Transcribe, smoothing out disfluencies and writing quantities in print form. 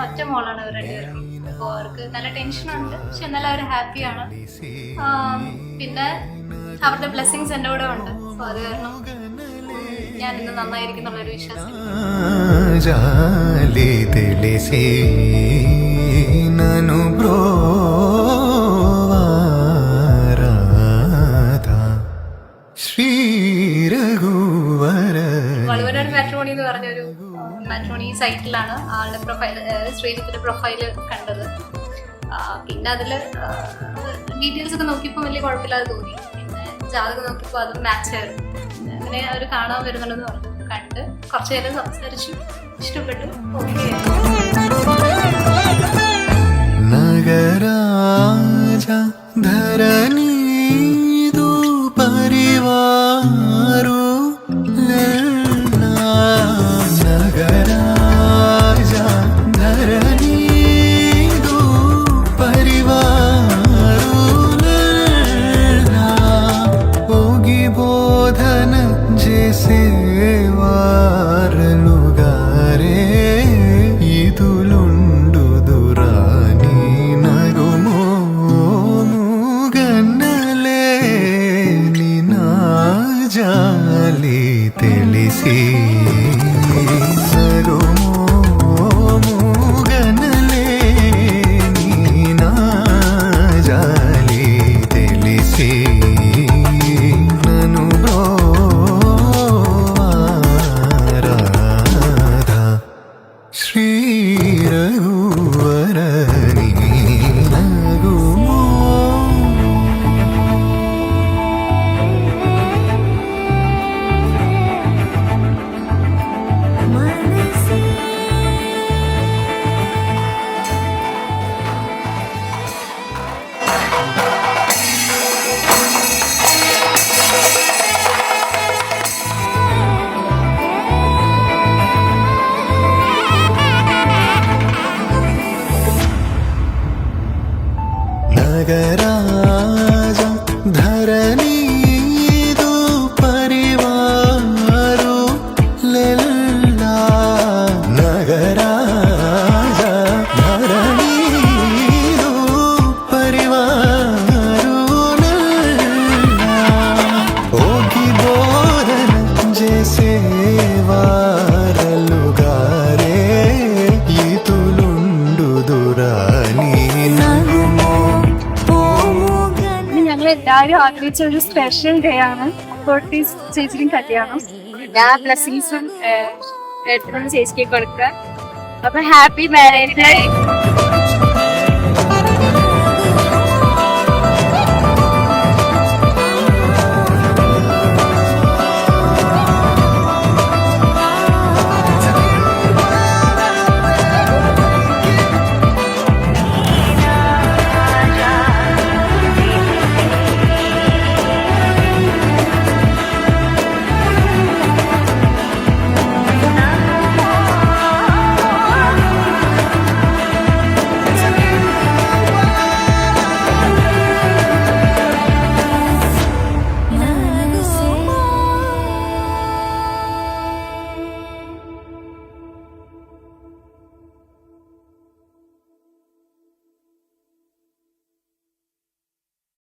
ഒറ്റ മോളാണ് ഇവർ രണ്ടുപേരും. അപ്പോൾ അവർക്ക് നല്ല ടെൻഷനുണ്ട്, പക്ഷെ എന്നാലും അവർ ഹാപ്പിയാണ്. പിന്നെ അവരുടെ ബ്ലെസ്സിങ്സ് എൻ്റെ കൂടെ ഉണ്ട്. അപ്പോൾ അത് കാരണം ഞാൻ ഇന്ന് നന്നായിരിക്കും എന്നുള്ളൊരു വിശ്വാസം. വളുവനാട് മാട്രിമോണി എന്ന് പറഞ്ഞൊരു മാട്രിമോണി സൈറ്റിലാണ് ആളുടെ പ്രൊഫൈൽ, ശ്രീജിത്തിന്റെ പ്രൊഫൈല് കണ്ടത്. പിന്നെ അതിൽ ഡീറ്റെയിൽസ് ഒക്കെ നോക്കിയപ്പോൾ വലിയ കുഴപ്പമില്ലാതെ തോന്നി. പിന്നെ ജാതകം നോക്കിയപ്പോൾ അത് മാച്ച് ആയിരുന്നു. അങ്ങനെ അവർ കാണാൻ വരുന്നുണ്ടെന്ന് പറഞ്ഞു. കണ്ട് കുറച്ചു നേരം സംസാരിച്ചു, ഇഷ്ടപ്പെട്ടു. നഗരാജ ധരണി പരിവാരോ നഗരാജ ധരണി പരിവാരോ ಹೋಗಿ ಬೋಧನ ಜೇಸೆ ವಾರಲುಗಾರೆ ಇದುಲುಂಡು ದುರಾನಿ ನಗುಮೋ ಮೂಗನ್ನಲೆ ನಿನ ಜಾಲಿ ತಿಳಿಸಿ ನಗುಮೋ ಮೂಗನ್ನಲೆ ನಿನ ಜಾಲಿ ತಿಳಿಸಿ ನಗರಾಜ ಧರಣಿ ಪರಿವಾರೋ ಲೆಲ್ಲ ನಗರಾಜ ಧರಣಿ ಪರಿವಾರೋ ಲೆಲ್ಲ ಹೋಗಿ ಬೋಧನ ಜೇಸೆ ವಾರಲುಗಾರೆ ಇದುಲುಂಡು ದುರಾನಿ എല്ലാവരും ആഗ്രഹിച്ച ഒരു സ്പെഷ്യൽ ഡേ ആണ്. ചേച്ചിയും കല്യാണം. ഞാൻ ബ്ലെസ്സിങ്സും ചേച്ചിക്ക് കൊടുക്കുക. അപ്പൊ ഹാപ്പി മാരേജ് ഡേ.